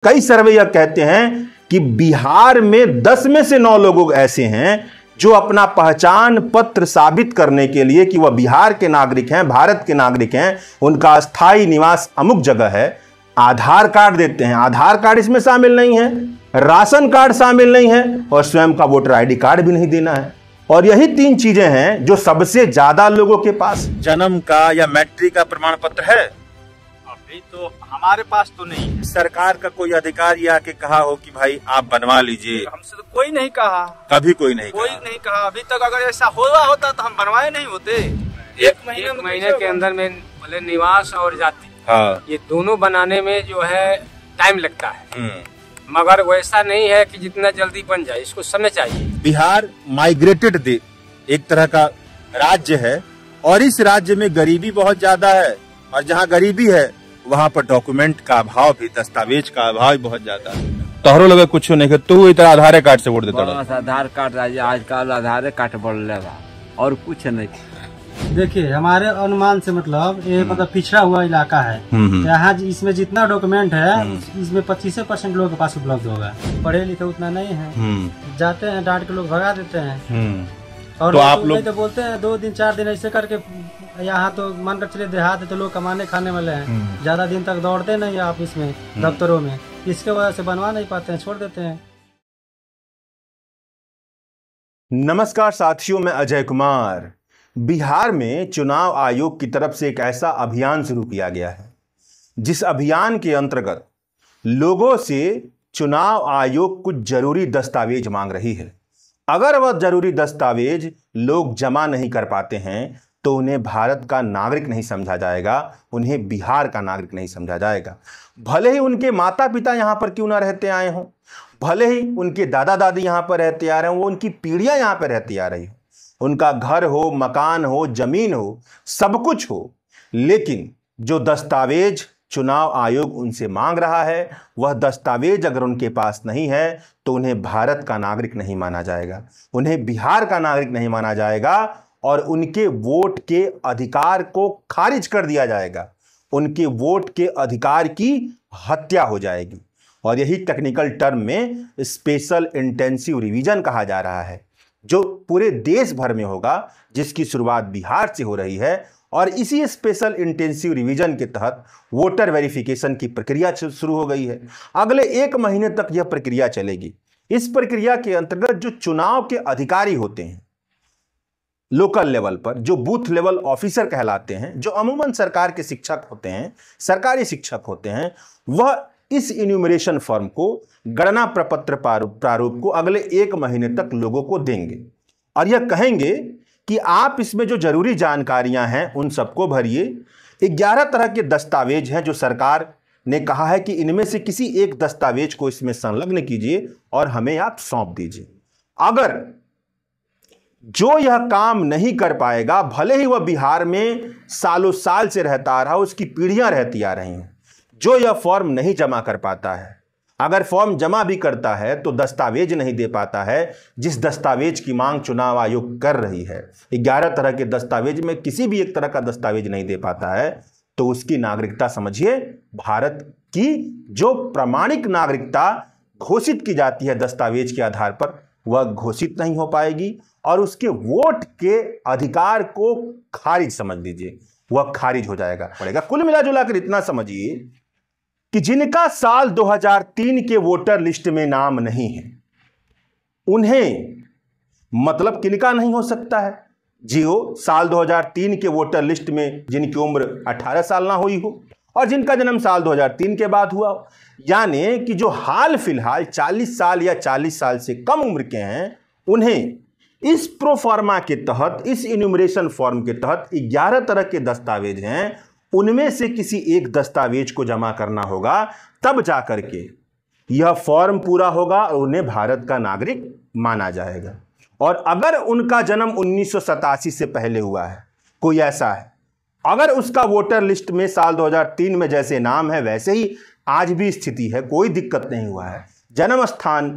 कई सर्वे यह कहते हैं कि बिहार में 10 में से 9 लोग ऐसे हैं जो अपना पहचान पत्र साबित करने के लिए कि वह बिहार के नागरिक हैं, भारत के नागरिक हैं, उनका स्थायी निवास अमुक जगह है, आधार कार्ड देते हैं। आधार कार्ड इसमें शामिल नहीं है, राशन कार्ड शामिल नहीं है और स्वयं का वोटर आईडी कार्ड भी नहीं देना है। और यही 3 चीजें हैं जो सबसे ज्यादा लोगों के पास। जन्म का या मैट्रिक का प्रमाण पत्र है? अभी तो हमारे पास तो नहीं है। सरकार का कोई अधिकारी आके कहा हो कि भाई आप बनवा लीजिए? हमसे तो कोई नहीं कहा, कभी कोई नहीं कहा अभी तक। अगर ऐसा हुआ होता तो हम बनवाए नहीं होते। एक महीने के अंदर में बोले निवास और जाति, हाँ, ये दोनों बनाने में जो है टाइम लगता है, मगर वैसा नहीं है कि जितना जल्दी बन जाए, इसको समय चाहिए। बिहार माइग्रेटेड एक तरह का राज्य है और इस राज्य में गरीबी बहुत ज्यादा है और जहाँ गरीबी है वहाँ पर डॉक्यूमेंट का अभाव भी, दस्तावेज का अभाव भी बहुत ज्यादा है। तोहरो लगे कुछ नहीं, तू इतना आधार कार्ड से वोट देता है? आधार कार्ड आजकल आधार कार्ड बढ़ और कुछ नहीं। देखिए हमारे अनुमान से मतलब ये मतलब पिछड़ा हुआ इलाका है। यहाँ इसमें जितना डॉक्यूमेंट है इसमें 25% लोगों के पास उपलब्ध होगा। पढ़े लिखे उतना नहीं है, जाते हैं डांट के लोग भगा देते हैं। और तो आप लोग तो बोलते हैं 2 दिन 4 दिन ऐसे करके, यहाँ तो मान कर चले देहात है तो लोग कमाने खाने वाले हैं, ज्यादा दिन तक दौड़ते नहीं आप इसमें दफ्तरों में, इसके वजह से बनवा नहीं पाते हैं, छोड़ देते हैं। नमस्कार साथियों, मैं अजय कुमार। बिहार में चुनाव आयोग की तरफ से एक ऐसा अभियान शुरू किया गया है जिस अभियान के अंतर्गत लोगों से चुनाव आयोग कुछ जरूरी दस्तावेज मांग रही है। अगर वह जरूरी दस्तावेज लोग जमा नहीं कर पाते हैं तो उन्हें भारत का नागरिक नहीं समझा जाएगा, उन्हें बिहार का नागरिक नहीं समझा जाएगा। भले ही उनके माता पिता यहाँ पर क्यों ना रहते आए हों, भले ही उनके दादा दादी यहाँ पर रहते आ रहे हों, वो उनकी पीढ़ियाँ यहाँ पर रहती आ रही हो, उनका घर हो, मकान हो, जमीन हो, सब कुछ हो, लेकिन जो दस्तावेज चुनाव आयोग उनसे मांग रहा है वह दस्तावेज अगर उनके पास नहीं है तो उन्हें भारत का नागरिक नहीं माना जाएगा, उन्हें बिहार का नागरिक नहीं माना जाएगा और उनके वोट के अधिकार को खारिज कर दिया जाएगा, उनके वोट के अधिकार की हत्या हो जाएगी। और यही टेक्निकल टर्म में स्पेशल इंटेंसिव रिवीजन कहा जा रहा है, जो पूरे देश भर में होगा, जिसकी शुरुआत बिहार से हो रही है। और इसी स्पेशल इंटेंसिव रिवीजन के तहत वोटर वेरिफिकेशन की प्रक्रिया शुरू हो गई है। अगले 1 महीने तक यह प्रक्रिया चलेगी। इस प्रक्रिया के अंतर्गत जो चुनाव के अधिकारी होते हैं लोकल लेवल पर, जो बूथ लेवल ऑफिसर कहलाते हैं, जो अमूमन सरकार के शिक्षक होते हैं, सरकारी शिक्षक होते हैं, वह इस इन्यूमरेशन फॉर्म को, गणना प्रपत्र प्रारूप को अगले 1 महीने तक लोगों को देंगे और यह कहेंगे कि आप इसमें जो जरूरी जानकारियां हैं उन सबको भरिए। 11 तरह के दस्तावेज हैं जो सरकार ने कहा है कि इनमें से किसी एक दस्तावेज को इसमें संलग्न कीजिए और हमें आप सौंप दीजिए। अगर जो यह काम नहीं कर पाएगा, भले ही वह बिहार में सालों साल से रहता आ रहा, उसकी पीढ़ियां रहती आ रही हैं, जो यह फॉर्म नहीं जमा कर पाता है, अगर फॉर्म जमा भी करता है तो दस्तावेज नहीं दे पाता है जिस दस्तावेज की मांग चुनाव आयोग कर रही है, 11 तरह के दस्तावेज में किसी भी एक तरह का दस्तावेज नहीं दे पाता है, तो उसकी नागरिकता समझिए भारत की जो प्रामाणिक नागरिकता घोषित की जाती है दस्तावेज के आधार पर, वह घोषित नहीं हो पाएगी और उसके वोट के अधिकार को खारिज समझ लीजिए, वह खारिज हो जाएगा पड़ेगा। कुल मिलाजुला कर इतना समझिए कि जिनका साल 2003 के वोटर लिस्ट में नाम नहीं है, उन्हें मतलब किनका नहीं हो सकता है? जियो साल 2003 के वोटर लिस्ट में जिनकी उम्र 18 साल ना हुई हो और जिनका जन्म साल 2003 के बाद हुआ हो, यानी कि जो हाल फिलहाल 40 साल या 40 साल से कम उम्र के हैं, उन्हें इस प्रोफार्मा के तहत, इस इन्यूमरेशन फॉर्म के तहत 11 तरह के दस्तावेज हैं, उनमें से किसी एक दस्तावेज को जमा करना होगा, तब जाकर के यह फॉर्म पूरा होगा और उन्हें भारत का नागरिक माना जाएगा। और अगर उनका जन्म 1987 से पहले हुआ है, कोई ऐसा है, अगर उसका वोटर लिस्ट में साल 2003 में जैसे नाम है वैसे ही आज भी स्थिति है, कोई दिक्कत नहीं हुआ है, जन्म स्थान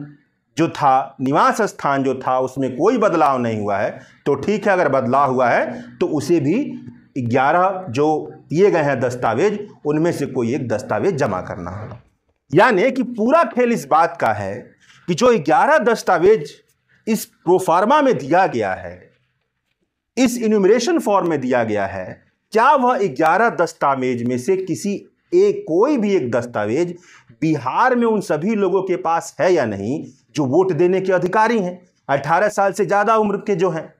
जो था, निवास स्थान जो था, उसमें कोई बदलाव नहीं हुआ है, तो ठीक है। अगर बदलाव हुआ है तो उसे भी 11 जो दिए गए हैं दस्तावेज, उनमें से कोई एक दस्तावेज जमा करना होगा। यानी कि पूरा खेल इस बात का है कि जो 11 दस्तावेज इस प्रोफार्मा में दिया गया है, इस इन्यूमरेशन फॉर्म में दिया गया है, क्या वह 11 दस्तावेज में से कोई भी एक दस्तावेज बिहार में उन सभी लोगों के पास है या नहीं जो वोट देने के अधिकारी हैं, 18 साल से ज्यादा उम्र के जो हैं।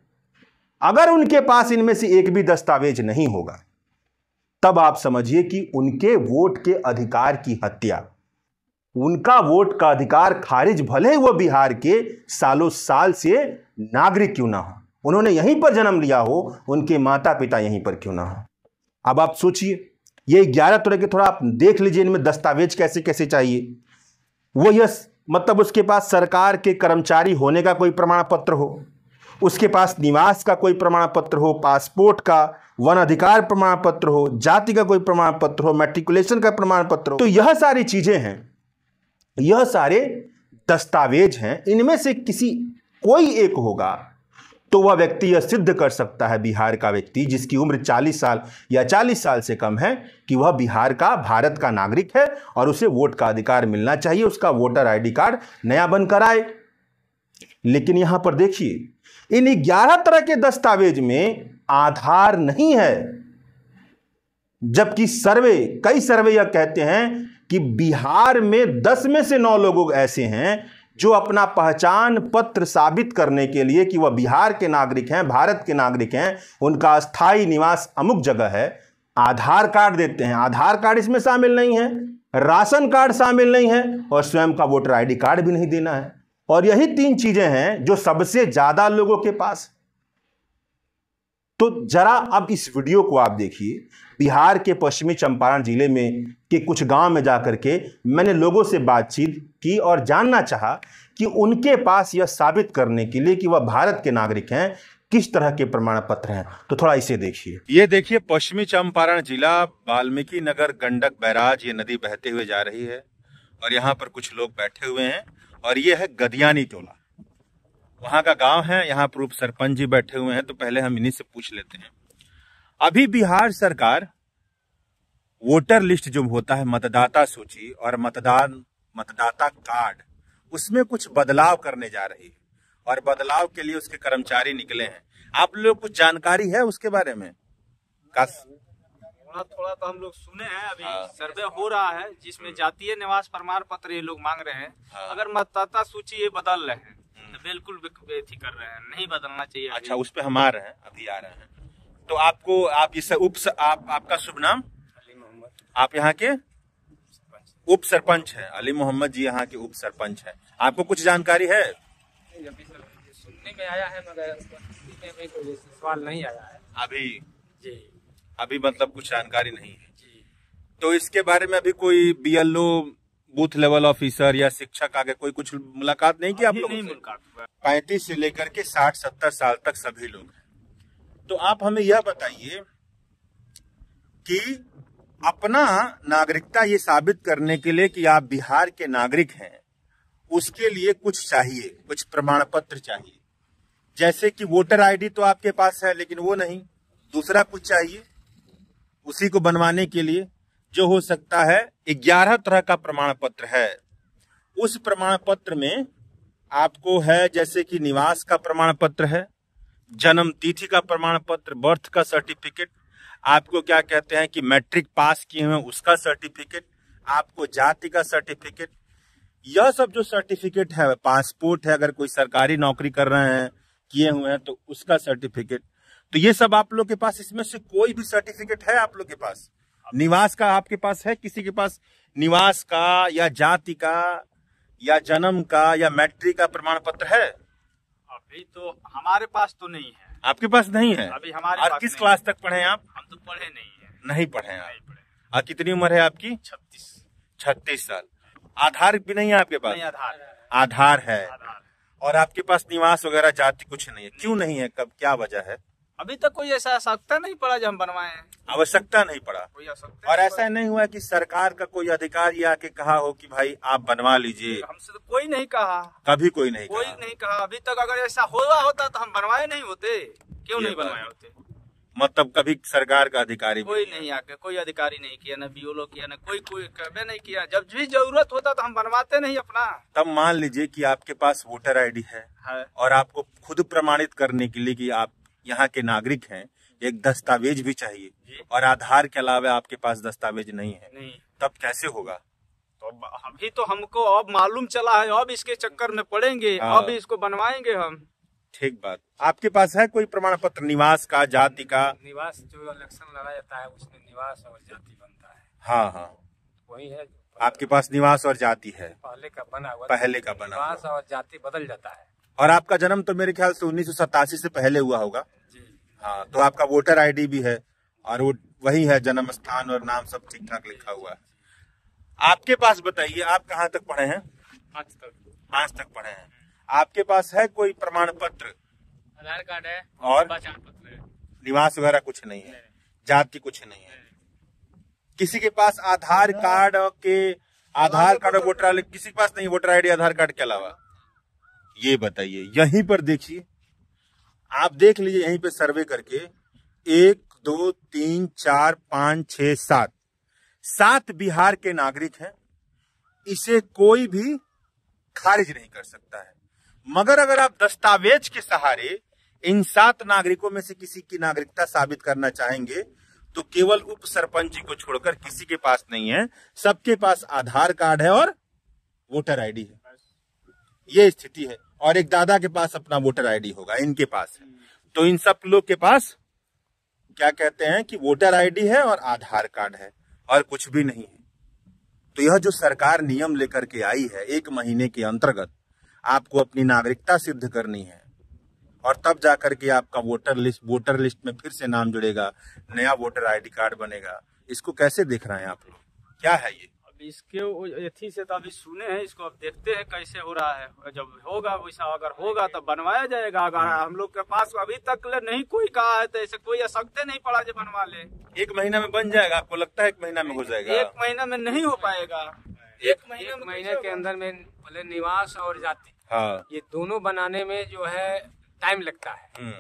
अगर उनके पास इनमें से एक भी दस्तावेज नहीं होगा, तब आप समझिए कि उनके वोट के अधिकार की हत्या, उनका वोट का अधिकार खारिज, भले ही वह बिहार के सालों साल से नागरिक क्यों ना हो, उन्होंने यहीं पर जन्म लिया हो, उनके माता पिता यहीं पर क्यों ना हो। अब आप सोचिए, ये 11 तरह के, थोड़ा आप देख लीजिए इनमें दस्तावेज कैसे कैसे चाहिए। वो यस मतलब उसके पास सरकार के कर्मचारी होने का कोई प्रमाण पत्र हो, उसके पास निवास का कोई प्रमाण पत्र हो, पासपोर्ट का, वन अधिकार प्रमाण पत्र हो, जाति का कोई प्रमाण पत्र हो, मैट्रिकुलेशन का प्रमाण पत्र हो। तो यह सारी चीजें हैं, यह सारे दस्तावेज हैं। इनमें से कोई एक होगा तो वह व्यक्ति यह सिद्ध कर सकता है, बिहार का व्यक्ति जिसकी उम्र 40 साल या 40 साल से कम है, कि वह बिहार का, भारत का नागरिक है और उसे वोट का अधिकार मिलना चाहिए, उसका वोटर आईडी कार्ड नया बनकर आए। लेकिन यहां पर देखिए, इन 11 तरह के दस्तावेज में आधार नहीं है, जबकि कई सर्वे यह कहते हैं कि बिहार में 10 में से 9 लोग ऐसे हैं जो अपना पहचान पत्र साबित करने के लिए कि वह बिहार के नागरिक हैं, भारत के नागरिक हैं, उनका स्थायी निवास अमुक जगह है, आधार कार्ड देते हैं। आधार कार्ड इसमें शामिल नहीं है, राशन कार्ड शामिल नहीं है और स्वयं का वोटर आईडी कार्ड भी नहीं देना है। और यही 3 चीजें हैं जो सबसे ज्यादा लोगों के पास। तो जरा अब इस वीडियो को आप देखिए। बिहार के पश्चिमी चंपारण जिले में के कुछ गांव में जाकर के मैंने लोगों से बातचीत की और जानना चाहा कि उनके पास यह साबित करने के लिए कि वह भारत के नागरिक हैं, किस तरह के प्रमाण पत्र हैं। तो थोड़ा इसे देखिए। ये देखिए, पश्चिमी चंपारण जिला, वाल्मीकि नगर, गंडक बैराज, ये नदी बहते हुए जा रही है और यहाँ पर कुछ लोग बैठे हुए हैं और ये है गदियानी टोला, वहां का गांव है। यहाँ पर उप सरपंच जी बैठे हुए हैं, तो पहले हम इन्हीं से पूछ लेते हैं। अभी बिहार सरकार वोटर लिस्ट जो होता है, मतदाता सूची और मतदाता कार्ड, उसमें कुछ बदलाव करने जा रही है और बदलाव के लिए उसके कर्मचारी निकले हैं। आप लोग कुछ जानकारी है उसके बारे में? थोड़ा थोड़ा तो हम लोग सुने हैं। अभी सर्वे हो रहा है जिसमें जातीय निवास प्रमाण पत्र ये लोग मांग रहे हैं। अगर मतदाता सूची ये बदल रहे हैं तो बिल्कुल बेथी कर रहे हैं, नहीं बदलना चाहिए। अच्छा, उस पे हम आ रहे हैं, अभी आ रहे हैं। तो आप इस आपका शुभ नाम? अली मोहम्मद। आप यहाँ के उप सरपंच है? अली मोहम्मद जी यहाँ के उप सरपंच है। आपको कुछ जानकारी है? अभी सुनने में आया है मगर कोई सवाल नहीं आया है अभी मतलब कुछ जानकारी नहीं है जी। तो इसके बारे में अभी कोई बीएलओ, बूथ लेवल ऑफिसर या शिक्षक आगे कोई कुछ मुलाकात नहीं की आप लोगों से? 35 से लेकर के 60-70 साल तक सभी लोग हैं। तो आप हमें यह बताइए कि अपना नागरिकता ये साबित करने के लिए कि आप बिहार के नागरिक हैं, उसके लिए कुछ चाहिए, कुछ प्रमाण पत्र चाहिए। जैसे कि वोटर आईडी तो आपके पास है लेकिन वो नहीं, दूसरा कुछ चाहिए। उसी को बनवाने के लिए जो हो सकता है 11 तरह का प्रमाण पत्र है। उस प्रमाण पत्र में आपको है जैसे कि निवास का प्रमाण पत्र है, जन्म तिथि का प्रमाण पत्र, बर्थ का सर्टिफिकेट, आपको क्या कहते हैं कि मैट्रिक पास किए हुए उसका सर्टिफिकेट, आपको जाति का सर्टिफिकेट, यह सब जो सर्टिफिकेट है, पासपोर्ट है, अगर कोई सरकारी नौकरी कर रहे हैं, किए हुए हैं तो उसका सर्टिफिकेट। तो ये सब आप लोग के पास, इसमें से कोई भी सर्टिफिकेट है आप लोग के पास? निवास का आपके पास है? किसी के पास निवास का या जाति का या जन्म का या मैट्रिक का प्रमाण पत्र है? अभी तो हमारे पास तो नहीं है। आपके पास नहीं है? अभी हमारे और पास किस नहीं क्लास तक पढ़े हैं आप? हम तो पढ़े नहीं है। नहीं पढ़े हैं आप। और कितनी उम्र है आपकी? 36 साल। आधार भी नहीं है आपके पास? नहीं, आधार है। और आपके पास निवास वगैरह जाति कुछ नहीं है? क्यों नहीं है? कब, क्या वजह है? अभी तक कोई ऐसा आवश्यकता नहीं पड़ा जो हम बनवाए हैं। आवश्यकता नहीं पड़ा? कोई आवश्यकता। और ऐसा नहीं हुआ कि सरकार का कोई अधिकारी आके कहा हो कि भाई आप बनवा लीजिए? हमसे तो कोई नहीं कहा, कभी कोई नहीं कोई कहा। नहीं कहा अभी तक। अगर ऐसा हो रहा होता तो हम बनवाए नहीं होते। क्यों नहीं बनवाए होते? मतलब कभी सरकार का अधिकारी कोई नहीं आके, कोई अधिकारी नहीं किया, न बीओलो किया, न कोई कभी नहीं किया। जब भी जरूरत होता तो हम बनवाते नहीं अपना। तब मान लीजिए कि आपके पास वोटर आईडी है और आपको खुद प्रमाणित करने के लिए कि आप यहाँ के नागरिक हैं, एक दस्तावेज भी चाहिए और आधार के अलावा आपके पास दस्तावेज नहीं है, नहीं, तब कैसे होगा? तो अभी तो हमको अब मालूम चला है, अब इसके चक्कर में पड़ेंगे, अब इसको बनवाएंगे हम। ठीक बात। आपके पास है कोई प्रमाण पत्र निवास का, जाति का? निवास जो इलेक्शन लड़ा जाता है उसमें निवास और जाति बनता है। हाँ हाँ, वही है। आपके पास निवास और जाति है, पहले का बना हुआ, पहले का बना हुआ। निवास और जाति बदल जाता है। और आपका जन्म तो मेरे ख्याल से 1987 से पहले हुआ होगा। हाँ, तो आपका वोटर आईडी भी है और वो वही है, जन्म स्थान और नाम सब ठीक ठाक लिखा हुआ है। आपके पास बताइए, आप कहाँ तक पढ़े हैं? 5 तक पढ़े हैं। आपके पास है कोई प्रमाण पत्र? आधार कार्ड है और पहचान पत्र है। निवास वगैरह कुछ नहीं है, जाति कुछ नहीं है। किसी के पास आधार कार्ड और वोटर आईडी किसी के पास नहीं? वोटर आईडी आधार कार्ड के अलावा ये बताइए। यहीं पर देखिए, आप देख लीजिए यहीं पे सर्वे करके 1 2 3 4 5 6 7 बिहार के नागरिक हैं। इसे कोई भी खारिज नहीं कर सकता है। मगर अगर आप दस्तावेज के सहारे इन 7 नागरिकों में से किसी की नागरिकता साबित करना चाहेंगे तो केवल उप सरपंच जी को छोड़कर किसी के पास नहीं है। सबके पास आधार कार्ड है और वोटर आईडी है। ये स्थिति है। और एक दादा के पास अपना वोटर आईडी होगा, इनके पास है। तो इन सब लोग के पास क्या कहते हैं कि वोटर आईडी है और आधार कार्ड है और कुछ भी नहीं है। तो यह जो सरकार नियम लेकर के आई है, 1 महीने के अंतर्गत आपको अपनी नागरिकता सिद्ध करनी है और तब जाकर के आपका वोटर लिस्ट में फिर से नाम जुड़ेगा, नया वोटर आईडी कार्ड बनेगा। इसको कैसे देख रहे हैं आप लोग? क्या है ये? अब इसके एथी से तो अभी सुने हैं, इसको अब देखते हैं कैसे हो रहा है। जब होगा वैसा, अगर होगा तब बनवाया जाएगा। अगर हम लोग के पास अभी तक नहीं कोई कहा है तो ऐसे कोई असक्ते नहीं पड़ा जो बनवा ले। 1 महीना में बन जाएगा? आपको लगता है 1 महीना में हो जाएगा? 1 महीना में नहीं हो पाएगा। 1 महीने के अंदर में पहले निवास और जाति, हाँ, ये दोनों बनाने में जो है टाइम लगता है।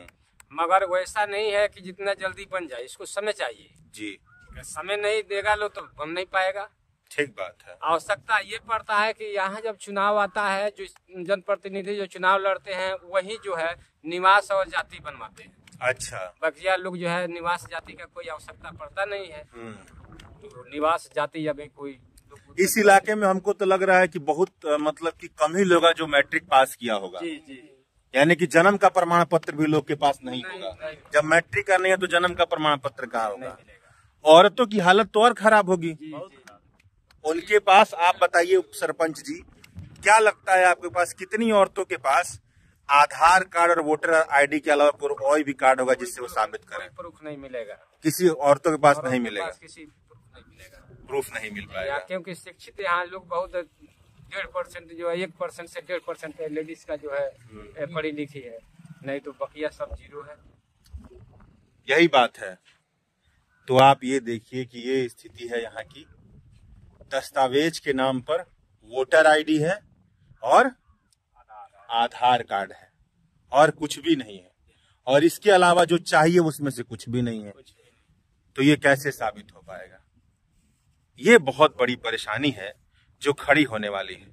मगर वैसा नहीं है कि जितना जल्दी बन जाए, इसको समय चाहिए जी। समय नहीं देगा लो तो बन नहीं पाएगा। ठीक बात है। आवश्यकता ये पड़ता है कि यहाँ जब चुनाव आता है, जो जनप्रतिनिधि जो चुनाव लड़ते हैं वही जो है निवास और जाति बनवाते हैं। अच्छा, बकिया लोग जो है निवास जाति का कोई आवश्यकता पड़ता नहीं है। तो निवास जाति अभी कोई इस इलाके में हमको तो लग रहा है कि बहुत मतलब कि कम ही लोग जो मैट्रिक पास किया होगा। जी जी, यानी कि जन्म का प्रमाण पत्र भी लोग के पास नहीं होगा। जब मैट्रिक करनी है तो जन्म का प्रमाण पत्र कहाँ होगा? औरतों की हालत तो और खराब होगी। उनके पास आप बताइए उप सरपंच जी, क्या लगता है आपके पास कितनी औरतों के पास आधार कार्ड और वोटर आईडी के अलावा कोई भी कार्ड होगा जिससे वो साबित करें? प्रूफ नहीं मिलेगा, किसी औरतों के पास नहीं मिलेगा, किसी प्रूफ नहीं मिलेगा, प्रूफ नहीं मिल पाएगा। क्योंकि शिक्षित यहाँ लोग बहुत 1.5% जो है 1% से 1.5% लेडीज का जो है पढ़ी लिखी है, नहीं तो बकिया सब 0 है। यही बात है। तो आप ये देखिए कि ये स्थिति है यहाँ की। दस्तावेज के नाम पर वोटर आईडी है और आधार कार्ड है और कुछ भी नहीं है, और इसके अलावा जो चाहिए उसमें से कुछ भी नहीं है। तो ये कैसे साबित हो पाएगा? ये बहुत बड़ी परेशानी है जो खड़ी होने वाली है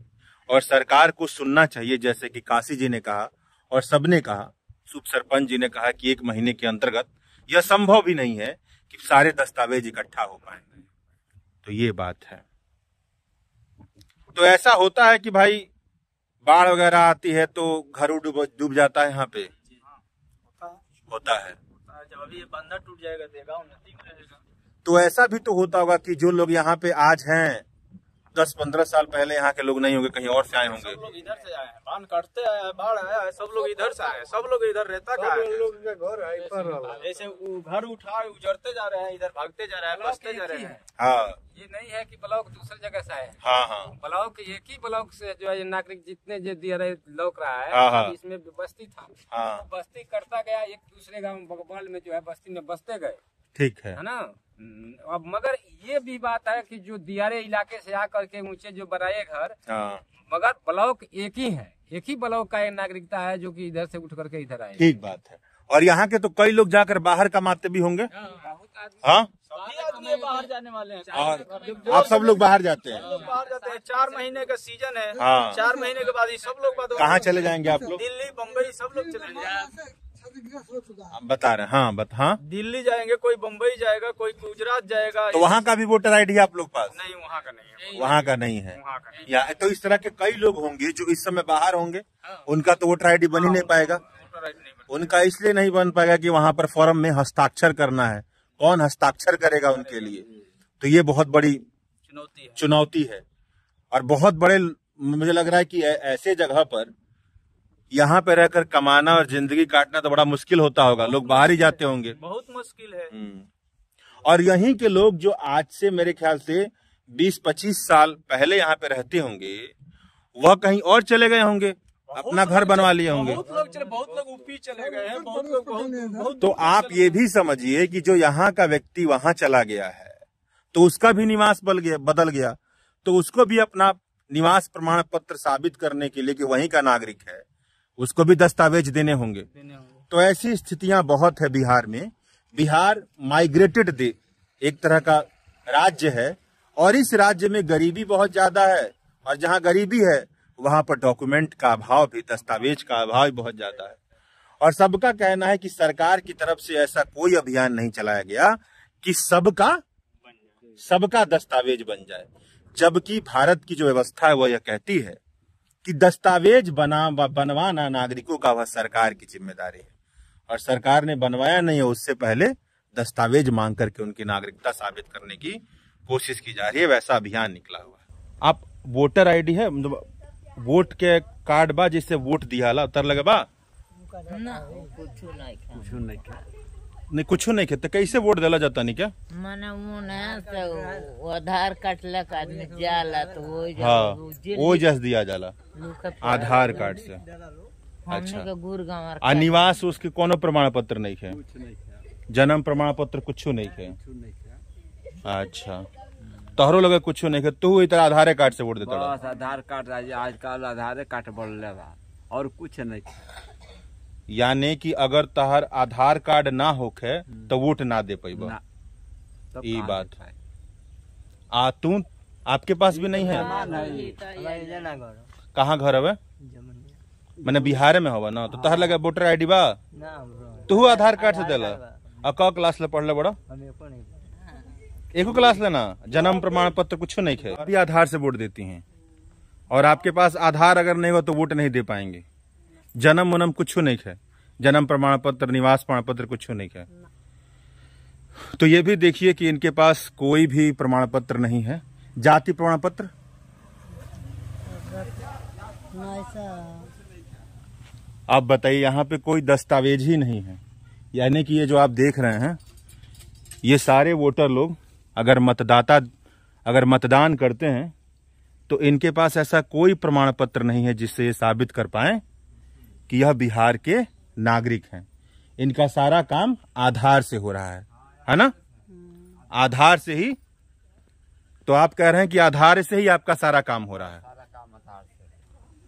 और सरकार को सुनना चाहिए। जैसे कि काशी जी ने कहा और सबने कहा, उप सरपंच जी ने कहा कि 1 महीने के अंतर्गत यह संभव भी नहीं है कि सारे दस्तावेज इकट्ठा हो पाए। तो ये बात है। तो ऐसा होता है कि भाई बाढ़ वगैरह आती है तो घर डूब जाता है यहाँ पे, होता है। जब अभी ये बंधा टूट जाएगा तो गाँव नजदीक रहेगा। तो ऐसा भी तो होता होगा कि जो लोग यहाँ पे आज हैं 10-15 साल पहले यहाँ के लोग नहीं होंगे, कहीं और से आए होंगे। सब लोग इधर से आए हैं, बांध काटते आए हैं, बाढ़ आया है, सब लोग इधर से आए, सब लोग इधर रहता का है। ऐसे घर उठा उजड़ते जा रहे हैं, इधर भागते जा रहे हैं, बसते जा रहे हैं। हाँ, ये नहीं है कि ब्लॉक दूसरी जगह से आए हैं। हाँ हाँ, ब्लॉक एक ही ब्लॉक से जो है नागरिक जितने जो दिया रहे लौक रहा है। हाँ, हाँ। इसमें बस्ती था, हाँ, बस्ती करता गया, एक दूसरे गाँव बगल में जो है बस्ती में बसते गए, ठीक है है ना। अब मगर ये भी बात है कि जो दियारे इलाके से आकर के ऊंचे जो बनाए घर, हाँ, मगर ब्लॉक एक ही है, एक ही ब्लॉक का एक नागरिकता है जो कि इधर से उठ करके इधर आए। ठीक बात है। और यहाँ के तो कई लोग जाकर बाहर कमाते भी होंगे। हाँ, सभी आदमी बाहर जाने वाले हैं। और आप सब लोग बाहर जाते हैं? बाहर जाते हैं। 4 महीने का सीजन है। हाँ। 4 महीने के बाद ही सब लोग कहाँ चले जाएंगे आप लोग? दिल्ली, बम्बई, सब लोग चलेंगे। आप बता रहे हैं। हाँ, दिल्ली जाएंगे, कोई बम्बई जाएगा, कोई गुजरात जाएगा। तो वहाँ का भी वोटर आईडी आप लोग पास? नहीं, वहाँ का नहीं है। वहाँ का नहीं है। वहाँ का नहीं। या तो इस तरह के कई लोग होंगे जो इस समय बाहर होंगे, उनका तो वोटर आईडी बन ही नहीं पाएगा। वोटर आईडी नहीं बना। उनका इसलिए नहीं बन पाएगा कि वहाँ पर फॉर्म में हस्ताक्षर करना है। कौन हस्ताक्षर करेगा उनके लिए? तो ये बहुत बड़ी चुनौती है। और बहुत बड़े, मुझे लग रहा है कि ऐसे जगह पर यहाँ पे रहकर कमाना और जिंदगी काटना तो बड़ा मुश्किल होता होगा। लोग बाहर ही जाते होंगे। बहुत मुश्किल है। और यहीं के लोग जो आज से मेरे ख्याल से 20-25 साल पहले यहाँ पे रहते होंगे, वह कहीं और चले गए होंगे, अपना घर बनवा लिए होंगे। बहुत लोग ऊपी चले गए हैं। बहुत तो आप ये भी समझिए कि जो यहाँ का व्यक्ति वहां चला गया है तो उसका भी निवास बदल गया, तो उसको भी अपना निवास प्रमाण पत्र साबित करने के लिए कि वहीं का नागरिक है, उसको भी दस्तावेज देने होंगे। तो ऐसी स्थितियां बहुत है बिहार में। बिहार माइग्रेटेड एक तरह का राज्य है, और इस राज्य में गरीबी बहुत ज्यादा है, और जहां गरीबी है वहां पर डॉक्यूमेंट का अभाव भी, दस्तावेज का अभाव भी बहुत ज्यादा है। और सबका कहना है कि सरकार की तरफ से ऐसा कोई अभियान नहीं चलाया गया कि सबका दस्तावेज बन जाए, जबकि भारत की जो व्यवस्था है वह यह कहती है कि दस्तावेज बनवाना नागरिकों का वह सरकार की जिम्मेदारी है, और सरकार ने बनवाया नहीं है, उससे पहले दस्तावेज मांग करके उनकी नागरिकता साबित करने की कोशिश की जा रही है। वैसा अभियान निकला हुआ है। आप वोटर आईडी है, वोट के कार्ड बा जिससे वोट दिया उतर लगे बा? नहीं, कुछ नहीं खेते। कैसे वोट दिला जाता नहीं क्या? मने वो न तो आधार कार्ड लग आदमी जाला तो वो जस दिया जाला आधार कार्ड से। अच्छा, निवास उसके कोनो प्रमाण पत्र नहीं है, जन्म प्रमाण पत्र कुछ नहीं है। अच्छा, तोहरो लगे कुछ नहीं है, तू इधर आधार कार्ड से वोट देता? बस आधार कार्ड आजकल आधार कार्ड बढ़ले बा और कुछ नहीं। यानी कि अगर तहर आधार कार्ड ना होखे तो वोट ना दे पाइबा। ये बात है। तू आपके पास भी नहीं है? कहाँ घर है? मैंने बिहार में हवा ना, तो तहर लगे वोटर आईडी बा? तू आधार कार्ड से देला? क क्लास ले पढ़ले बड़ा? एको क्लास लेना, जन्म प्रमाण पत्र कुछ नहीं है, अभी आधार से वोट देती हैं। और आपके पास आधार अगर नहीं हो तो वोट नहीं दे पाएंगे। जन्म वनम कुछ नहीं है, जन्म प्रमाण पत्र, निवास प्रमाण पत्र कुछ नहीं है। तो ये भी देखिए कि इनके पास कोई भी प्रमाण पत्र नहीं है। जाति प्रमाण पत्र आप बताइए, यहाँ पे कोई दस्तावेज ही नहीं है। यानी कि ये जो आप देख रहे हैं, ये सारे वोटर लोग अगर मतदान करते हैं तो इनके पास ऐसा कोई प्रमाण पत्र नहीं है जिससे ये साबित कर पाए कि यह बिहार के नागरिक हैं। इनका सारा काम आधार से हो रहा है ना? आधार से ही। तो आप कह रहे हैं कि आधार से ही आपका सारा काम हो रहा है?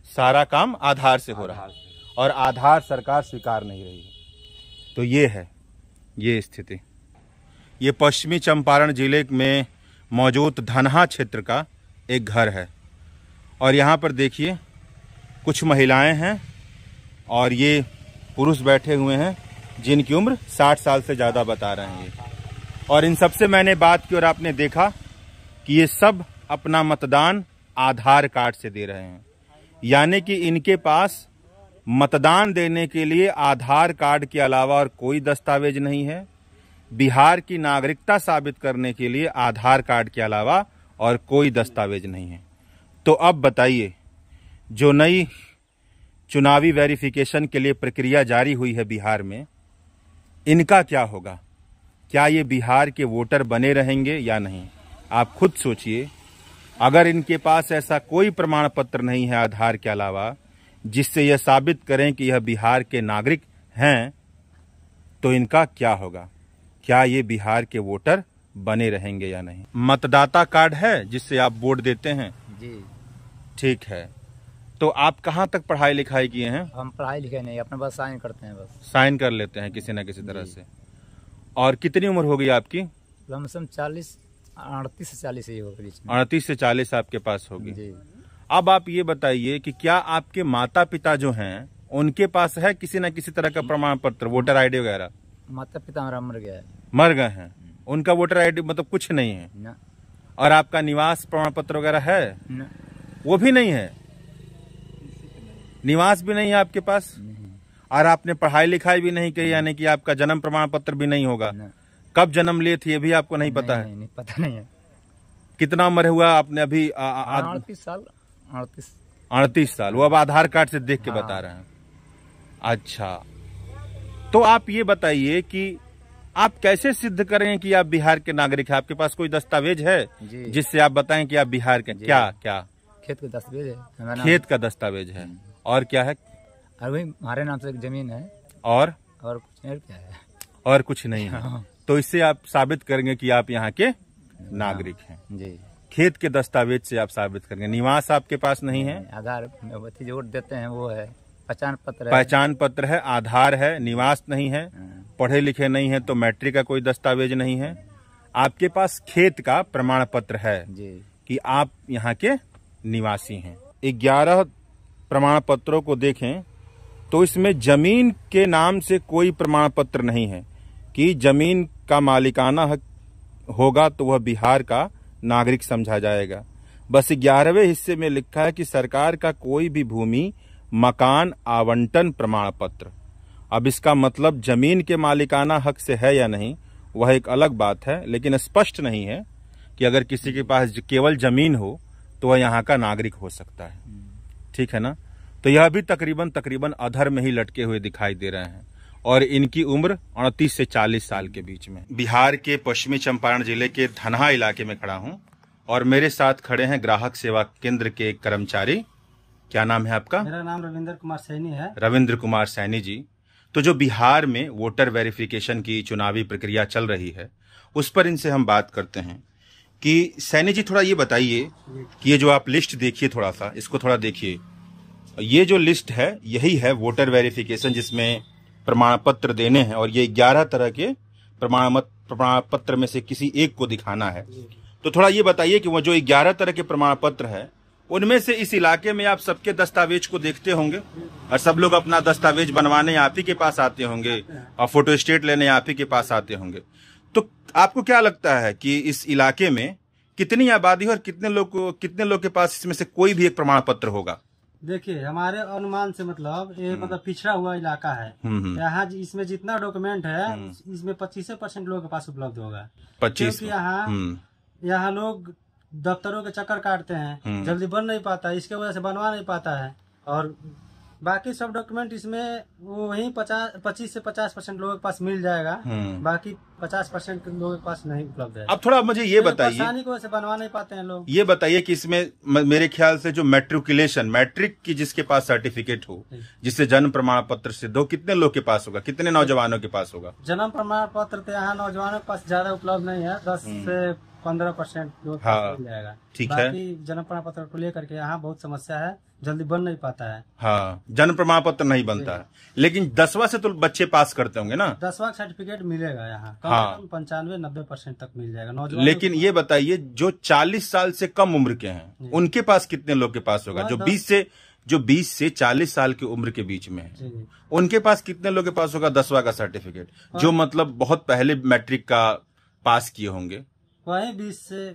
सारा काम आधार से हो रहा है, और आधार सरकार स्वीकार नहीं रही है। तो ये है ये स्थिति। ये पश्चिमी चंपारण जिले में मौजूद धनहा क्षेत्र का एक घर है, और यहाँ पर देखिए कुछ महिलाएं हैं और ये पुरुष बैठे हुए हैं जिनकी उम्र 60 साल से ज़्यादा बता रहे हैं। और इन सबसे मैंने बात की और आपने देखा कि ये सब अपना मतदान आधार कार्ड से दे रहे हैं। यानी कि इनके पास मतदान देने के लिए आधार कार्ड के अलावा और कोई दस्तावेज नहीं है। बिहार की नागरिकता साबित करने के लिए आधार कार्ड के अलावा और कोई दस्तावेज नहीं है। तो अब बताइए, जो नई चुनावी वेरिफिकेशन के लिए प्रक्रिया जारी हुई है बिहार में, इनका क्या होगा? क्या ये बिहार के वोटर बने रहेंगे या नहीं? आप खुद सोचिए। अगर इनके पास ऐसा कोई प्रमाण पत्र नहीं है आधार के अलावा जिससे यह साबित करें कि यह बिहार के नागरिक हैं, तो इनका क्या होगा? क्या ये बिहार के वोटर बने रहेंगे या नहीं? मतदाता कार्ड है जिससे आप वोट देते हैं? जी। ठीक है। तो आप कहाँ तक पढ़ाई लिखाई किए हैं? हम पढ़ाई लिखाई नहीं, अपने बस साइन करते हैं, बस साइन कर लेते हैं किसी न किसी तरह से। और कितनी उम्र हो गई आपकी? लमसम 38 से 40 ही होगा बीच में। 38 से 40 आपके पास होगी। जी। अब आप ये बताइए कि क्या आपके माता पिता जो हैं उनके पास है किसी न किसी तरह का प्रमाण पत्र, वोटर आईडी वगैरह? माता पिता हमारा मर गया है। मर गए हैं, उनका वोटर आईडी मतलब कुछ नहीं है? न, और आपका निवास प्रमाण पत्र वगैरह है? न, वो भी नहीं है, निवास भी नहीं है आपके पास? और आपने पढ़ाई लिखाई भी नहीं की, यानी कि आपका जन्म प्रमाण पत्र भी नहीं होगा? न, कब जन्म लिए थे ये भी आपको नहीं पता है? नहीं, पता नहीं है। कितना उम्र हुआ आपने अभी? 38 साल। 38 साल। वो अब आधार कार्ड से देख के बता रहे हैं। अच्छा, तो आप ये बताइए कि आप कैसे सिद्ध करें कि आप बिहार के नागरिक हैं? आपके पास कोई दस्तावेज है जिससे आप बताएं कि आप बिहार के? क्या क्या? खेत का दस्तावेज है, खेत का दस्तावेज है। और क्या है? और वही हमारे नाम से एक जमीन है। और कुछ नहीं, क्या है? और कुछ नहीं है। तो इससे आप साबित करेंगे कि आप यहाँ के नागरिक हैं जी। खेत के दस्तावेज से आप साबित करेंगे। निवास आपके पास नहीं है? आधार वोट देते हैं वो है, पहचान पत्र है। पहचान पत्र है, आधार है, निवास नहीं है, पढ़े लिखे नहीं है, तो मैट्रिक का कोई दस्तावेज नहीं है। आपके पास खेत का प्रमाण पत्र है जी कि आप यहाँ के निवासी हैं। 11 प्रमाण पत्रों को देखें तो इसमें जमीन के नाम से कोई प्रमाण पत्र नहीं है कि जमीन का मालिकाना हक होगा तो वह बिहार का नागरिक समझा जाएगा। बस 11वें हिस्से में लिखा है कि सरकार का कोई भी भूमि मकान आवंटन प्रमाण पत्र। अब इसका मतलब जमीन के मालिकाना हक से है या नहीं वह एक अलग बात है, लेकिन स्पष्ट नहीं है कि अगर किसी के पास केवल जमीन हो तो वह यहाँ का नागरिक हो सकता है। ठीक है ना? तो यह भी तकरीबन अधर में ही लटके हुए दिखाई दे रहे हैं और इनकी उम्र 38 से 40 साल के बीच में। बिहार के पश्चिमी चंपारण जिले के धनहा इलाके में खड़ा हूं और मेरे साथ खड़े हैं ग्राहक सेवा केंद्र के एक कर्मचारी। क्या नाम है आपका? मेरा नाम रविंद्र कुमार सैनी है। रविंद्र कुमार सैनी जी। तो जो बिहार में वोटर वेरिफिकेशन की चुनावी प्रक्रिया चल रही है उस पर इनसे हम बात करते हैं कि सैनी जी थोड़ा ये बताइए कि ये जो आप लिस्ट देखिए, थोड़ा सा इसको थोड़ा देखिए। ये जो लिस्ट है यही है वोटर वेरिफिकेशन जिसमें प्रमाण पत्र देने हैं और ये 11 तरह के प्रमाण पत्र में से किसी एक को दिखाना है। तो थोड़ा ये बताइए कि वो जो 11 तरह के प्रमाण पत्र है उनमें से इस इलाके में आप सबके दस्तावेज को देखते होंगे और सब लोग अपना दस्तावेज बनवाने आप ही के पास आते होंगे और फोटो स्टेट लेने आप ही के पास आते होंगे। तो आपको क्या लगता है कि इस इलाके में कितनी आबादी और कितने लोग के पास इसमें से कोई भी एक प्रमाण पत्र होगा? देखिए, हमारे अनुमान से मतलब ये मतलब पिछड़ा हुआ इलाका है। यहाँ इसमें जितना डॉक्यूमेंट है इसमें 25% लोगों के पास उपलब्ध होगा। 25? क्योंकि यहाँ लोग दफ्तरों के चक्कर काटते हैं, जल्दी बन नहीं पाता, इसके वजह से बनवा नहीं पाता है। और बाकी सब डॉक्यूमेंट इसमें वही 25 से 50% लोगों के पास मिल जाएगा, बाकी 50% लोगों के पास नहीं उपलब्ध है। अब थोड़ा मुझे ये बताइए, परेशानी की वजह से बनवा नहीं पाते हैं लोग। ये बताइए कि इसमें मेरे ख्याल से जो मैट्रिक की जिसके पास सर्टिफिकेट हो, जिससे जन्म प्रमाण पत्र सिद्ध हो, कितने लोग के पास होगा, कितने नौजवानों के पास होगा? जन्म प्रमाण पत्र तो यहाँ नौजवानों के पास ज्यादा उपलब्ध नहीं है, 10 से 15% लोग मिल जाएगा। ठीक है। बाकी जन्म प्रमाण पत्र को लेकर के यहाँ बहुत समस्या है, जल्दी बन नहीं पाता है। हाँ, जन्म प्रमाण पत्र नहीं बनता है, लेकिन 10वां से तो बच्चे पास करते होंगे ना? 10वां सर्टिफिकेट मिलेगा यहाँ, कम से कम 95-90% तक मिल जाएगा नौजवान। लेकिन ये बताइए जो 40 साल से कम उम्र के हैं उनके पास कितने लोग के पास होगा? जो 20 से 40 साल की उम्र के बीच में है उनके पास कितने लोग के पास होगा 10वां का सर्टिफिकेट? जो मतलब बहुत पहले मैट्रिक का पास किए होंगे वही 20 से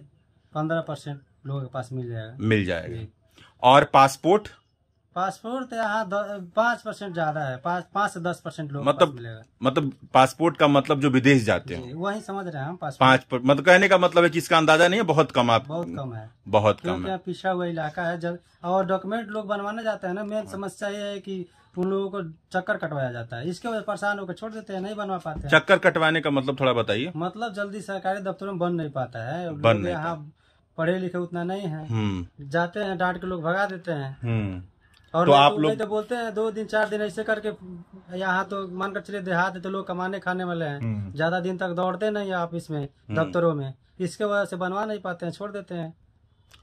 15% लोगों के पास मिल जाएगा। और पासपोर्ट तो यहाँ 5% ज्यादा है, 5 से 10% लोग मिलेगा। मतलब पासपोर्ट का मतलब जो विदेश जाते हैं वही समझ रहे हैं हम। 5 मतलब कहने का मतलब है कि इसका अंदाजा नहीं है, बहुत कम है। बहुत कम है, पिछड़ा हुआ इलाका है। और डॉक्यूमेंट लोग बनवाने जाते हैं ना, मेन समस्या ये है कि उन लोगों को चक्कर कटवाया जाता है, इसके वजह परेशान होकर छोड़ देते हैं, नहीं बनवा पाते हैं। चक्कर कटवाने का मतलब थोड़ा बताइए। मतलब जल्दी सरकारी दफ्तरों में बन नहीं पाता है, यहाँ पढ़े लिखे उतना नहीं है, जाते हैं डांट के लोग भगा देते हैं। और तो आप लोग तो बोलते हैं 2 दिन 4 दिन ऐसे करके, यहाँ तो मानकर चलिए देहात है तो लोग कमाने खाने वाले हैं, ज्यादा दिन तक दौड़ते नहीं ऑफिस में दफ्तरों में, इसके वजह से बनवा नहीं पाते हैं, छोड़ देते हैं।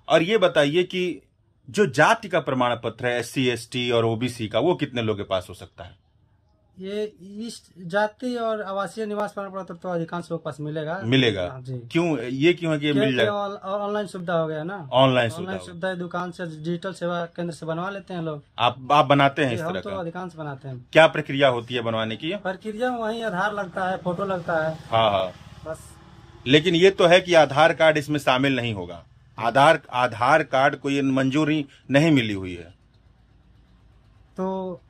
और ये बताइए कि जो जाति का प्रमाण पत्र है SC ST और OBC का, वो कितने लोगों के पास हो सकता है? ये इस जाति और आवासीय निवास प्रमाण पत्र तो अधिकांश लोग पास मिलेगा। जी। क्यों है कि ये मिल जाएगा? ऑनलाइन सुविधा हो गया ना। ऑनलाइन सुविधा दुकान से, डिजिटल सेवा केंद्र से बनवा लेते हैं लोग। आप बनाते हैं इस तरह हम का? तो अधिकांश बनाते हैं। क्या प्रक्रिया होती है बनवाने की? प्रक्रिया वही आधार लगता है, फोटो लगता है। हाँ, बस। लेकिन ये तो है कि आधार कार्ड इसमें शामिल नहीं होगा। आधार कार्ड को ये मंजूरी नहीं मिली हुई है। तो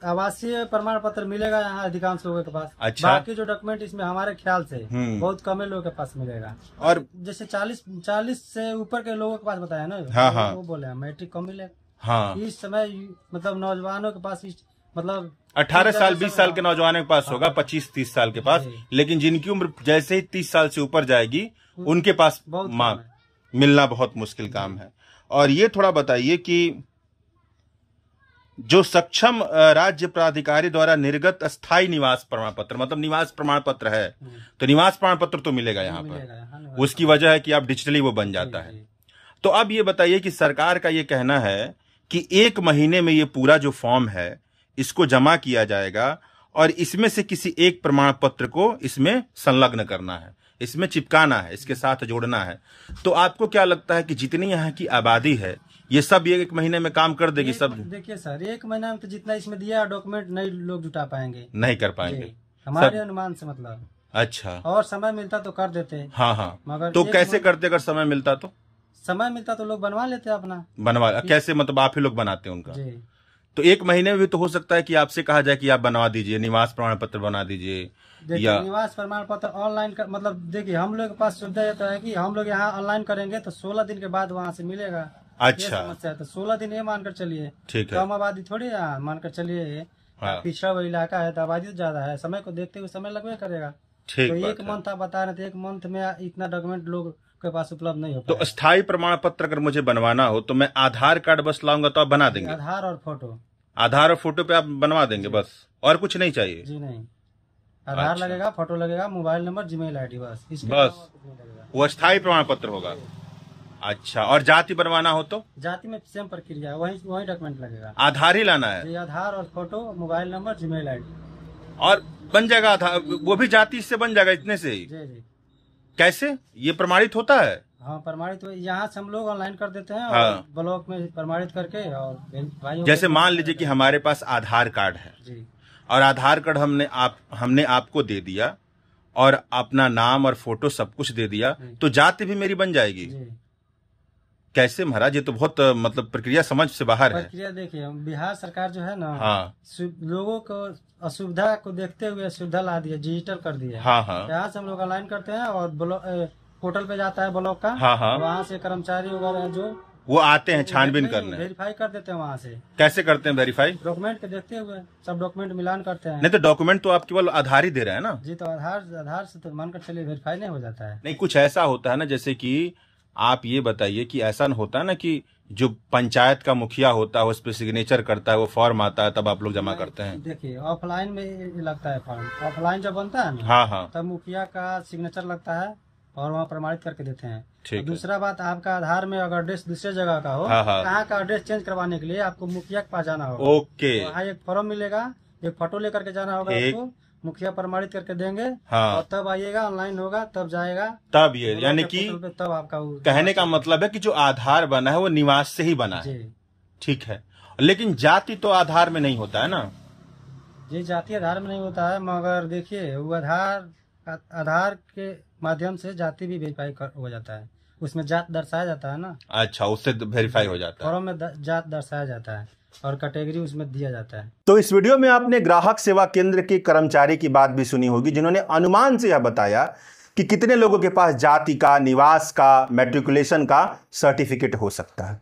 आवासीय प्रमाण पत्र मिलेगा यहाँ अधिकांश लोगों के पास। अच्छा। बाकी जो डॉक्यूमेंट इसमें हमारे ख्याल से बहुत कम लोगों के पास मिलेगा। और जैसे 40 से ऊपर के लोगों के पास बताया ना। हाँ। वो बोले मैट्रिक कम मिलेगा। हाँ। इस समय मतलब नौजवानों के पास मतलब 18 साल 20 साल के नौजवानों के पास होगा, 25-30 साल के पास। लेकिन जिनकी उम्र जैसे ही 30 साल से ऊपर जाएगी उनके पास मिलना बहुत मुश्किल काम है। और ये थोड़ा बताइए कि जो सक्षम राज्य प्राधिकारी द्वारा निर्गत अस्थायी निवास प्रमाण पत्र, मतलब निवास प्रमाण पत्र है, तो निवास प्रमाण पत्र तो मिलेगा यहाँ पर। उसकी वजह है कि आप डिजिटली वो बन जाता है। तो अब ये बताइए कि सरकार का ये कहना है कि 1 महीने में ये पूरा जो फॉर्म है इसको जमा किया जाएगा और इसमें से किसी एक प्रमाण पत्र को इसमें संलग्न करना है, इसमें चिपकाना है, इसके साथ जोड़ना है। तो आपको क्या लगता है कि जितनी यहाँ की आबादी है ये सब 1 महीने में काम कर देगी? सब देखिए सर, 1 महीना में तो जितना इसमें दिया डॉक्यूमेंट नहीं लोग जुटा पाएंगे, नहीं कर पाएंगे हमारे अनुमान से। मतलब अच्छा, और समय मिलता तो कर देते। हाँ। मगर तो कैसे करते? अगर समय मिलता तो लोग बनवा लेते अपना। कैसे? मतलब आप ही लोग बनाते हैं उनका? तो 1 महीने में भी तो हो सकता है कि आपसे कहा जाए कि आप बनवा दीजिए, निवास प्रमाण पत्र बना दीजिए। या निवास प्रमाण पत्र ऑनलाइन मतलब देखिए हम लोग के पास सुविधा ये तो है कि हम लोग यहाँ ऑनलाइन करेंगे तो 16 दिन के बाद वहाँ से मिलेगा। अच्छा, समस्या है तो 16 दिन ये मानकर चलिए। ठीक है। कम आबादी थोड़ी है, मानकर चलिए। हाँ। पिछड़ा हुआ इलाका है तो आबादी तो ज्यादा है, समय को देखते हुए समय लगवे करेगा। तो 1 मंथ आप बता रहे थे, 1 मंथ में इतना डॉक्यूमेंट लोग के पास उपलब्ध नहीं हो। तो स्थायी प्रमाण पत्र अगर मुझे बनवाना हो तो मैं आधार कार्ड बस लाऊंगा तो आप बना देंगे? आधार और फोटो पे आप बनवा देंगे बस, और कुछ नहीं चाहिए? जी नहीं, आधार लगेगा, फोटो लगेगा, मोबाइल नंबर, जीमेल आईडी, बस। वो स्थायी प्रमाण पत्र होगा। अच्छा, और जाति बनवाना हो तो? जाति में सेम प्रक्रिया, वही डॉक्यूमेंट लगेगा। आधार ही लाना है? आधार और photo, mobile number, Gmail ID, और बन जाएगा आधार। वो भी जाति से बन जाएगा इतने से ही? जी। कैसे ये प्रमाणित होता है? हाँ, प्रमाणित यहाँ से हम लोग ऑनलाइन कर देते हैं। हाँ। और ब्लॉक में प्रमाणित करके और जैसे मान लीजिए कि हमारे पास आधार कार्ड है जी, और आधार कार्ड हमने आपको दे दिया और अपना नाम और फोटो सब कुछ दे दिया, तो जाति भी मेरी बन जाएगी? कैसे महाराज, ये तो बहुत मतलब प्रक्रिया समझ से बाहर है। प्रक्रिया देखिए, बिहार सरकार जो है ना, हाँ, लोगों को असुविधा को देखते हुए सुविधा ला दी है, डिजिटल कर दी है। हाँ। यहाँ से हम लोग ऑनलाइन करते हैं और पोर्टल पे जाता है ब्लॉक का। हाँ। वहाँ से कर्मचारी वगैरह जो वो आते हैं छानबीन करने, वेरीफाई कर देते हैं। वहाँ से कैसे करते हैं वेरीफाई? डॉक्यूमेंट के देखते हुए सब डॉक्यूमेंट मिलान करते हैं। नहीं तो डॉक्यूमेंट तो आप केवल आधार ही दे रहे हैं ना जी, तो आधार से तो मानकर चलिए वेरीफाई नहीं हो जाता है। नहीं, कुछ ऐसा होता है ना, जैसे कि आप ये बताइए कि ऐसा होता है ना कि जो पंचायत का मुखिया होता है उस पर सिग्नेचर करता है, वो फॉर्म आता है, तब आप लोग जमा करते हैं? देखिए, ऑफलाइन में लगता है फॉर्म, ऑफलाइन जब बनता है ना, हाँ, तब मुखिया का सिग्नेचर लगता है और वहाँ प्रमाणित करके देते हैं। दूसरा बात, आपका आधार में अगर एड्रेस दूसरे जगह का हो, यहाँ का एड्रेस चेंज करवाने के लिए आपको मुखिया के पास जाना होगा। ओके, वहाँ एक फॉर्म मिलेगा, एक फोटो लेकर के जाना होगा, उसको मुखिया प्रमाणित करके देंगे। हाँ। और तब आइएगा, ऑनलाइन होगा, तब जाएगा, तब ये यानी कि तब आपका कहने का मतलब है कि जो आधार बना है वो निवास से ही बना है। ठीक है, लेकिन जाति तो आधार में नहीं होता है ना जी? जाति आधार में नहीं होता है, मगर देखिए वो आधार के माध्यम से जाति भी वेरीफाई हो जाता है, उसमें जात दर्शाया जाता है ना। अच्छा, उससे वेरीफाई हो जाता है, फॉर्म में जात दर्शाया जाता है और कैटेगरी उसमें दिया जाता है। तो इस वीडियो में आपने ग्राहक सेवा केंद्र के कर्मचारी की बात भी सुनी होगी, जिन्होंने अनुमान से यह बताया कि कितने लोगों के पास जाति का, निवास का, मैट्रिकुलेशन का सर्टिफिकेट हो सकता है।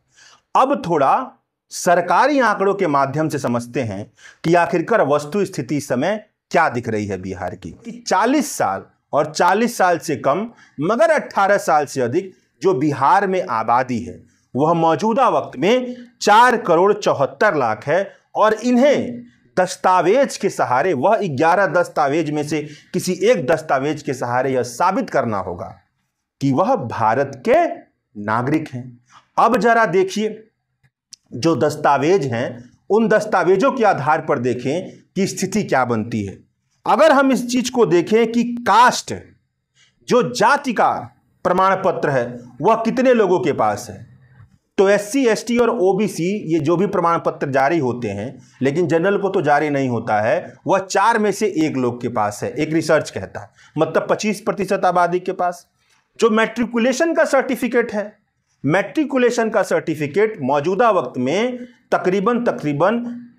अब थोड़ा सरकारी आंकड़ों के माध्यम से समझते हैं कि आखिरकार वस्तु स्थिति इस समय क्या दिख रही है बिहार की। 40 साल और 40 साल से कम मगर 18 साल से अधिक जो बिहार में आबादी है वह मौजूदा वक्त में 4,74,00,000 है, और इन्हें दस्तावेज के सहारे, वह 11 दस्तावेज में से किसी एक दस्तावेज के सहारे यह साबित करना होगा कि वह भारत के नागरिक हैं। अब जरा देखिए जो दस्तावेज हैं उन दस्तावेजों के आधार पर देखें कि स्थिति क्या बनती है। अगर हम इस चीज को देखें कि कास्ट, जो जाति का प्रमाण पत्र है, वह कितने लोगों के पास है, तो SC ST और OBC ये जो भी प्रमाण पत्र जारी होते हैं, लेकिन जनरल को तो जारी नहीं होता है, वह 4 में से 1 लोग के पास है, एक रिसर्च कहता है, मतलब 25% आबादी के पास। जो मैट्रिकुलेशन का सर्टिफिकेट है, मैट्रिकुलेशन का सर्टिफिकेट मौजूदा वक्त में तकरीबन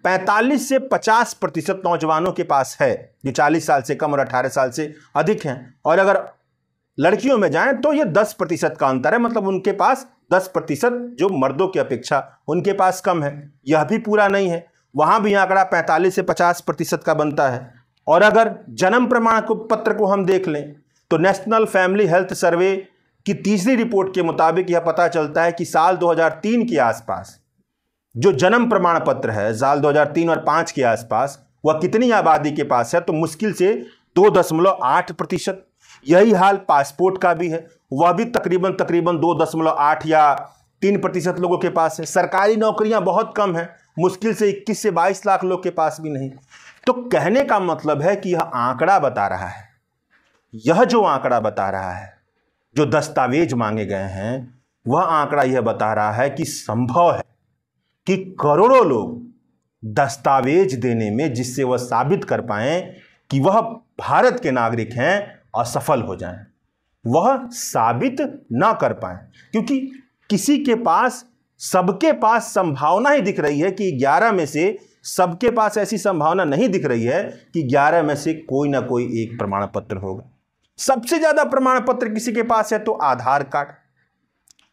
45 से 50% नौजवानों के पास है, जो 40 साल से कम और 18 साल से अधिक हैं। और अगर लड़कियों में जाएं तो ये 10% का अंतर है, मतलब उनके पास 10% जो मर्दों की अपेक्षा उनके पास कम है। यह भी पूरा नहीं है, वहां भी आंकड़ा 45 से 50% का बनता है। और अगर जन्म प्रमाण पत्र को हम देख लें तो नेशनल फैमिली हेल्थ सर्वे की तीसरी रिपोर्ट के मुताबिक यह पता चलता है कि साल 2003 के आसपास जो जन्म प्रमाण पत्र है, साल 2003 और 5 के आसपास, वह कितनी आबादी के पास है, तो मुश्किल से 2.8%। यही हाल पासपोर्ट का भी है, वह भी तकरीबन 2.8 या 3% लोगों के पास है। सरकारी नौकरियां बहुत कम हैं, मुश्किल से 21 से 22 लाख लोग के पास भी नहीं। तो कहने का मतलब है कि यह आंकड़ा बता रहा है, यह जो आंकड़ा बता रहा है, जो दस्तावेज मांगे गए हैं, वह आंकड़ा यह बता रहा है कि संभव है कि करोड़ों लोग दस्तावेज देने में, जिससे वह साबित कर पाएं कि वह भारत के नागरिक हैं, असफल हो जाएं, वह साबित ना कर पाएं। क्योंकि किसी के पास, सबके पास संभावना ही दिख रही है कि 11 में से, सबके पास ऐसी संभावना नहीं दिख रही है कि 11 में से कोई ना कोई एक प्रमाण पत्र होगा। सबसे ज्यादा प्रमाण पत्र किसी के पास है तो आधार कार्ड।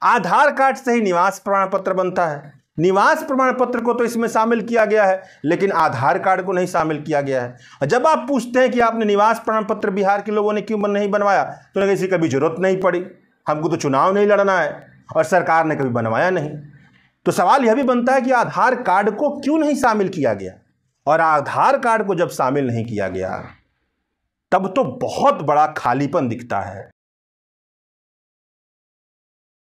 आधार कार्ड से ही निवास प्रमाण पत्र बनता है। निवास प्रमाण पत्र को तो इसमें शामिल किया गया है, लेकिन आधार कार्ड को नहीं शामिल किया गया है। और जब आप पूछते हैं कि आपने निवास प्रमाण पत्र बिहार के लोगों ने क्यों नहीं बनवाया, तो किसी कभी जरूरत नहीं पड़ी, हमको तो चुनाव नहीं लड़ना है और सरकार ने कभी बनवाया नहीं। तो सवाल यह भी बनता है कि आधार कार्ड को क्यों नहीं शामिल किया गया। और आधार कार्ड को जब शामिल नहीं किया गया, तब तो बहुत बड़ा खालीपन दिखता है।